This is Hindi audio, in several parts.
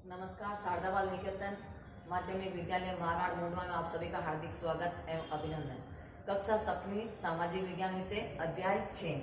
नमस्कार। शारदा बाल निकेतन माध्यमिक विद्यालय महाराण मुंडवा में आप सभी का हार्दिक स्वागत एवं अभिनंदन। कक्षा 7वीं सामाजिक विज्ञान विषय अध्याय 6।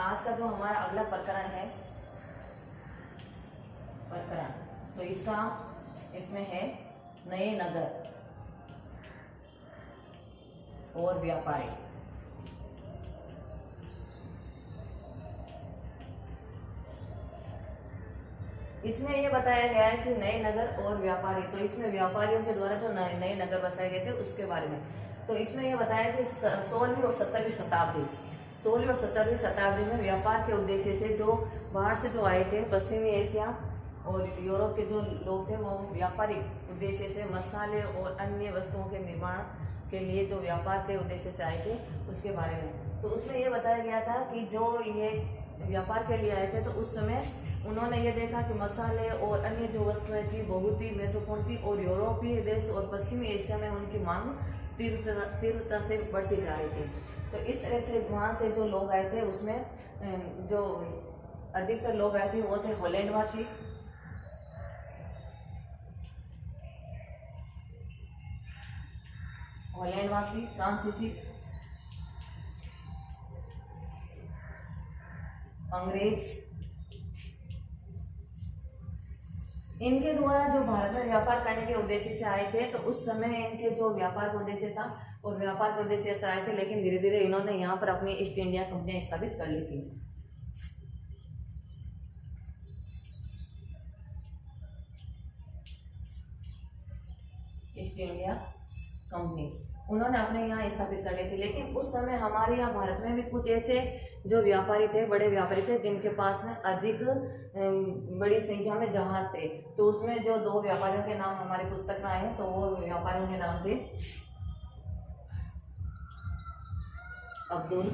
आज का जो हमारा अगला प्रकरण है तो इसमें है नए नगर और व्यापारी। इसमें यह बताया गया है कि नए नगर और व्यापारी, तो इसमें व्यापारियों के द्वारा जो नए नगर बसाए गए थे उसके बारे में। तो इसमें यह बताया कि 16वीं और 17वीं शताब्दी में व्यापार के उद्देश्य से जो बाहर से जो आए थे, पश्चिमी एशिया और यूरोप के जो लोग थे, वो व्यापारिक उद्देश्य से मसाले और अन्य वस्तुओं के निर्माण के लिए जो व्यापार के उद्देश्य से आए थे उसके बारे में। तो उसमें यह बताया गया था कि जो ये व्यापार के लिए आए थे तो उस समय उन्होंने ये देखा कि मसाले और अन्य जो वस्तुएं थी बहुत ही महत्वपूर्ण थी और यूरोपीय देश और पश्चिमी एशिया में उनकी मांग तीव्रता से बढ़ती जा रही थी। तो इस तरह से वहाँ से जो लोग आए थे उसमें जो अधिकतर लोग आए थे वो थे हॉलैंडवासी, फ्रांसीसी, अंग्रेज। इनके द्वारा जो भारत में व्यापार करने के उद्देश्य से आए थे तो उस समय इनके जो व्यापार का उद्देश्य था और व्यापार के उद्देश्य से आए थे, लेकिन धीरे धीरे इन्होंने यहाँ पर अपनी ईस्ट इंडिया कंपनियां स्थापित कर ली थी। ईस्ट इंडिया कंपनी उन्होंने अपने यहाँ स्थापित कर ली थी। लेकिन उस समय हमारे यहाँ भारत में भी कुछ ऐसे जो व्यापारी थे, बड़े व्यापारी थे, जिनके पास में अधिक बड़ी संख्या में जहाज थे। तो उसमें जो 2 व्यापारियों के नाम हमारी पुस्तक में आए हैं, तो वो व्यापारियों के नाम थे अब्दुल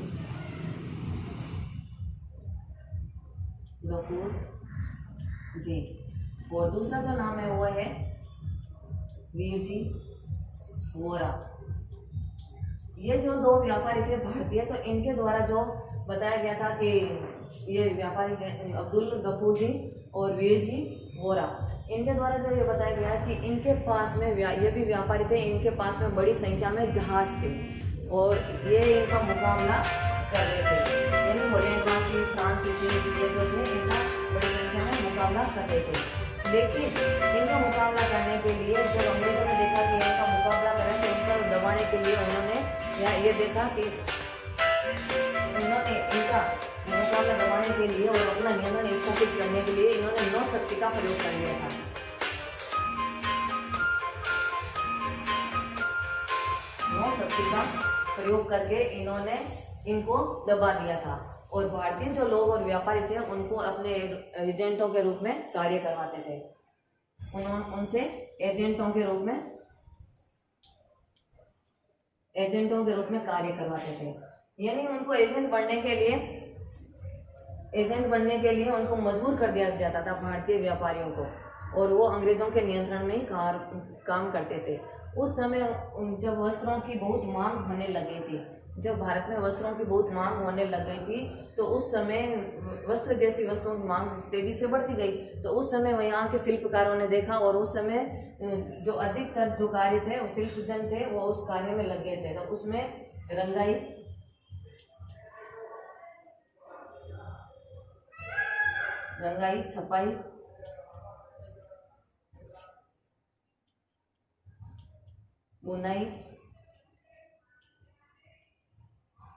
गफूर जी, और दूसरा जो नाम है वो है वीर जी वोरा। ये जो 2 व्यापारी थे भारतीय, तो इनके द्वारा जो बताया गया था कि ये व्यापारी अब्दुल गफूर जी और वीर जी वोरा, इनके द्वारा जो ये बताया गया है कि इनके पास में ये भी व्यापारी थे, इनके पास में बड़ी संख्या में जहाज थे और ये इनका मुकाबला कर रहे थे। यानी हॉलैंडवासी, फ्रांसीसी ये जो थे इनका बड़ी संख्या में मुकाबला कर रहे थे। लेकिन इनका मुकाबला करने के लिए जब अंग्रेजों ने देखा कि इनका मुकाबला करें तो इनका दबाने के लिए उन्होंने ये देखा कि उन्होंने इनका मुकाबला दबाने के लिए और अपना नियंत्रण स्थापित करने के लिए इन्होंने नौ शक्ति का प्रयोग कर लिया था। नौ शक्ति का प्रयोग करके इन्होंने इनको दबा दिया था और भारतीय जो लोग और व्यापारी थे उनको अपने एजेंटों के रूप में कार्य करवाते थे। उनसे एजेंटों के रूप में कार्य करवाते थे। यानी उनको एजेंट बनने के लिए उनको मजबूर कर दिया जाता था भारतीय व्यापारियों को, और वो अंग्रेजों के नियंत्रण में ही काम करते थे। उस समय जब वस्त्रों की बहुत मांग होने लगी थी, जब भारत में वस्त्रों की बहुत मांग होने लग गई थी, तो उस समय वस्त्र जैसी वस्तुओं की मांग तेजी से बढ़ती गई। तो उस समय यहाँ के शिल्पकारों ने देखा और उस समय जो अधिकतर जो कार्य थे वो शिल्पजन थे, वो उस कार्य में लगे थे। तो उसमें रंगाई, छपाई, बुनाई,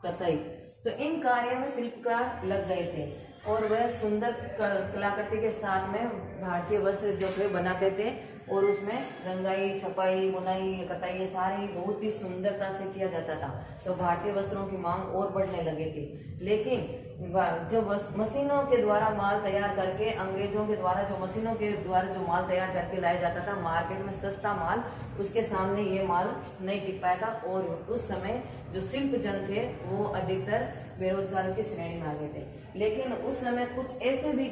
कताई, तो इन कार्यों में शिल्पकार लग गए थे और वह सुंदर कलाकृति के साथ में भारतीय वस्त्र जो थे बनाते थे और उसमें रंगाई, छपाई, बुनाई, कताई ये सारी बहुत ही सुंदरता से किया जाता था। तो भारतीय वस्त्रों की मांग और बढ़ने लगी थी। लेकिन जब मशीनों के द्वारा माल तैयार करके, अंग्रेजों के द्वारा जो मशीनों के द्वारा जो माल तैयार करके लाया जाता था मार्केट में, सस्ता माल, उसके सामने ये माल नहीं टिक पाया था और उस समय जो शिल्पजन थे वो अधिकतर बेरोजगारों की श्रेणी में आ गए थे। लेकिन उस समय कुछ ऐसे भी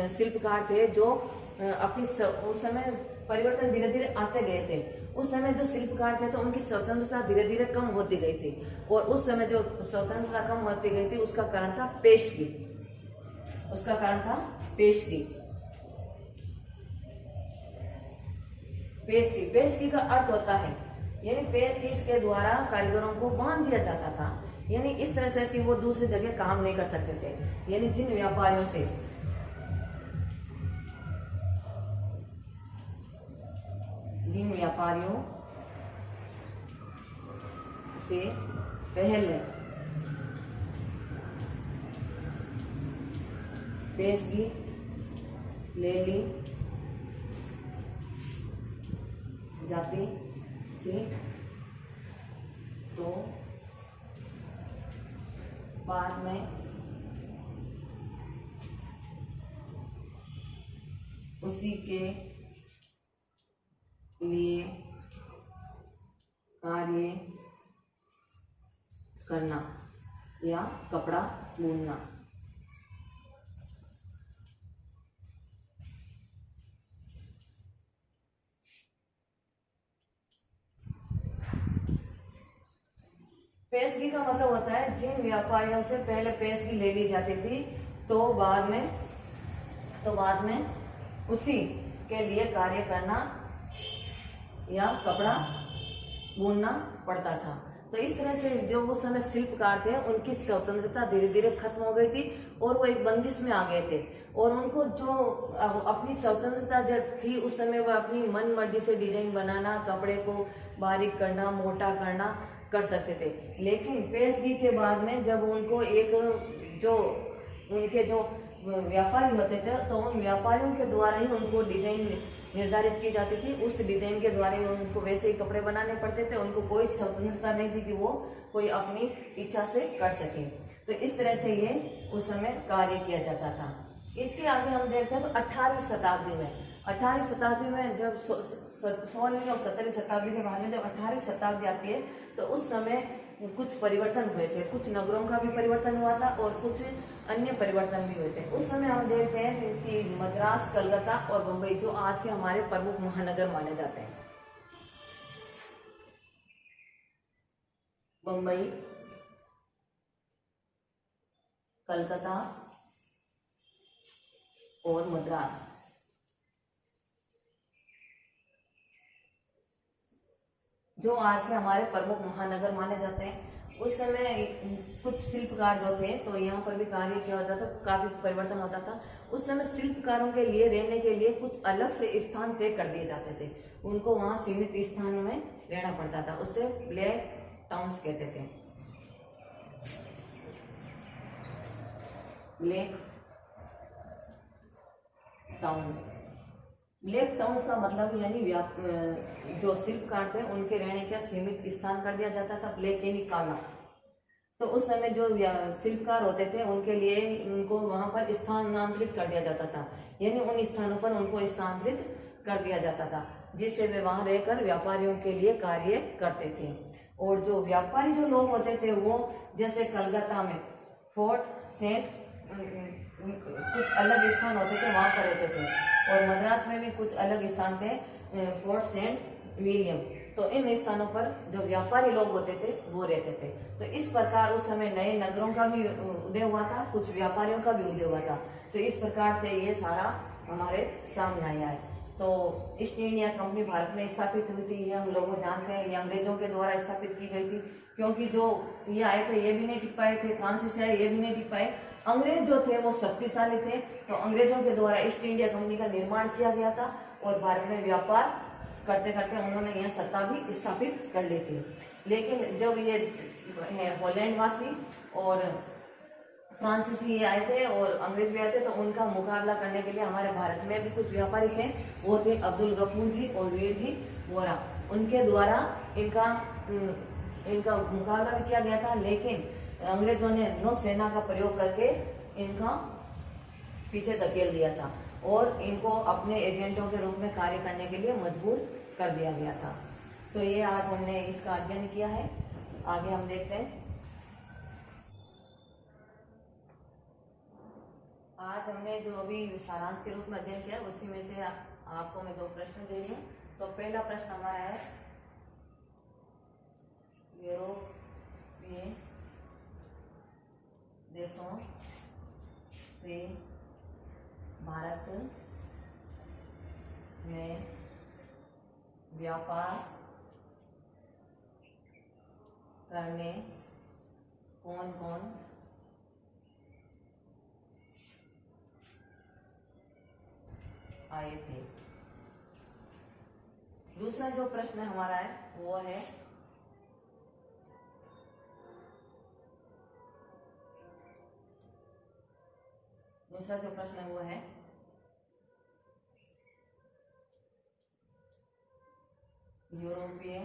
शिल्पकार थे जो उस समय परिवर्तन धीरे धीरे आते गए थे। उस समय जो शिल्पकार थे तो उनकी स्वतंत्रता धीरे धीरे कम होती गई थी और उस समय जो स्वतंत्रता कम होती गई थी उसका कारण था पेशगी। पेशगी का अर्थ होता है, यानी पेशगी के द्वारा कारीगरों को बांध दिया जाता था, यानी इस तरह से कि वो दूसरी जगह काम नहीं कर सकते थे। यानी जिन व्यापारियों से पहले पेशगी ले ली जाती थी, तो बाद में उसी के लिए कार्य करना या कपड़ा बुनना। पेशगी का मतलब होता है जिन व्यापारियों से पहले पेशगी ले ली जाती थी, तो बाद में उसी के लिए कार्य करना या कपड़ा बुनना पड़ता था। तो इस तरह से जो उस समय शिल्पकार थे उनकी स्वतंत्रता धीरे धीरे खत्म हो गई थी और वो एक बंदिश में आ गए थे, और उनको जो अपनी स्वतंत्रता जब थी उस समय वो अपनी मन मर्जी से डिजाइन बनाना, कपड़े को बारीक करना, मोटा करना कर सकते थे। लेकिन पेशगी के बाद में जब उनको उनके जो व्यापारी होते थे, तो उन व्यापारियों के द्वारा ही उनको डिजाइन निर्धारित की जाती थी, उस डिजाइन के द्वारा ही उनको वैसे ही कपड़े बनाने पड़ते थे। उनको कोई स्वतंत्रता नहीं थी कि वो कोई अपनी इच्छा से कर सके। तो इस तरह से ये उस समय कार्य किया जाता था। इसके आगे हम देखते हैं तो 18वीं शताब्दी में जब 16वीं और 17वीं शताब्दी के बाद में जब 18वीं शताब्दी आती है, तो उस समय कुछ परिवर्तन हुए थे। कुछ नगरों का भी परिवर्तन हुआ था और कुछ अन्य परिवर्तन भी हुए थे। उस समय हम देखते हैं कि मद्रास, कलकत्ता और बम्बई जो आज के हमारे प्रमुख महानगर माने जाते हैं, बम्बई, कलकत्ता और मद्रास, जो आज के हमारे प्रमुख महानगर माने जाते हैं। उस समय कुछ शिल्पकार जो थे तो यहाँ पर भी कार्य किया जाता था, काफी परिवर्तन होता था। उस समय शिल्पकारों के लिए रहने के लिए कुछ अलग से स्थान तय कर दिए जाते थे, उनको वहां सीमित स्थानों में रहना पड़ता था। उसे ब्लैक टाउन्स कहते थे, ब्लैक टाउन्स का मतलब यानी जो शिल्पकार थे उनके रहने का सीमित स्थान कर दिया जाता था, ब्लैक यानी काला। तो उस समय जो शिल्पकार होते थे उनके लिए उनको वहां पर स्थानांतरित कर दिया जाता था, यानी उन स्थानों पर उनको स्थानांतरित कर दिया जाता था, जिससे वे वहां रहकर व्यापारियों के लिए कार्य करते थे। और जो व्यापारी जो लोग होते थे वो जैसे कलकत्ता में फोर्ट सेंट कुछ अलग स्थान होते थे, वहां पर रहते थे, और मद्रास में भी कुछ अलग स्थान थे, फोर्ट सेंट विलियम। तो इन स्थानों पर जो व्यापारी लोग होते थे वो रहते थे। तो इस प्रकार उस समय नए नगरों का भी उदय हुआ था, कुछ व्यापारियों का भी उदय हुआ था। तो इस प्रकार से ये सारा हमारे सामने आया है। तो ईस्ट इंडिया कंपनी भारत में स्थापित हुई थी, ये हम लोग जानते हैं। ये अंग्रेजों के द्वारा स्थापित की गई थी, क्योंकि जो ये आए थे ये भी नहीं टिक पाए थे, फ्रांसीसी से आए ये भी नहीं टिक पाए। अंग्रेज जो थे वो शक्तिशाली थे, तो अंग्रेजों के द्वारा ईस्ट इंडिया कंपनी का निर्माण किया गया था और भारत में व्यापार करते करते उन्होंने यह सत्ता भी स्थापित कर ली थी। लेकिन जब ये हॉलैंड वासी और फ्रांसीसी ये आए थे और अंग्रेज भी आए थे, तो उनका मुकाबला करने के लिए हमारे भारत में भी कुछ व्यापारी थे, वो थे अब्दुल गफूर जी और वीर जी वोरा। उनके द्वारा इनका मुकाबला भी किया गया था, लेकिन अंग्रेजों ने नौसेना का प्रयोग करके इनका पीछे धकेल दिया था और इनको अपने एजेंटों के रूप में कार्य करने के लिए मजबूर कर दिया गया था। तो ये आज हमने इसका अध्ययन किया है। आगे हम देखते हैं। आज हमने जो अभी सारांश के रूप में अध्ययन किया उसी में से आपको मैं 2 प्रश्न दे रही हूँ। तो पहला प्रश्न हमारा है, यूरोपीय देशों से भारत में व्यापार करने कौन कौन आए थे। दूसरा जो प्रश्न हमारा है वो है यूरोपीय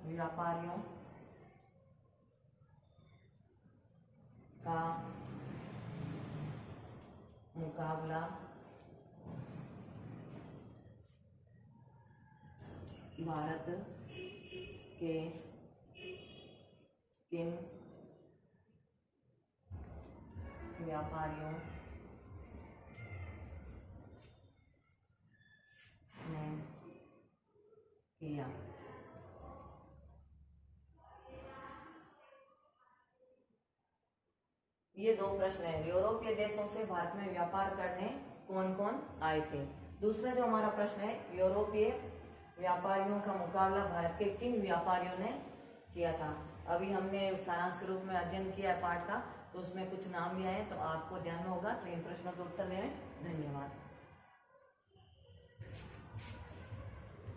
व्यापारियों का मुकाबला भारत के किन व्यापारियों ने किया। ये दो प्रश्न है, यूरोपीय देशों से भारत में व्यापार करने कौन कौन आए थे। दूसरा जो हमारा प्रश्न है, यूरोपीय व्यापारियों का मुकाबला भारत के किन व्यापारियों ने किया था। अभी हमने सारांश के रूप में अध्ययन किया है पाठ का, तो उसमें कुछ नाम भी आए, तो आपको ध्यान में होगा। तो इन प्रश्नों के उत्तर दें। धन्यवाद।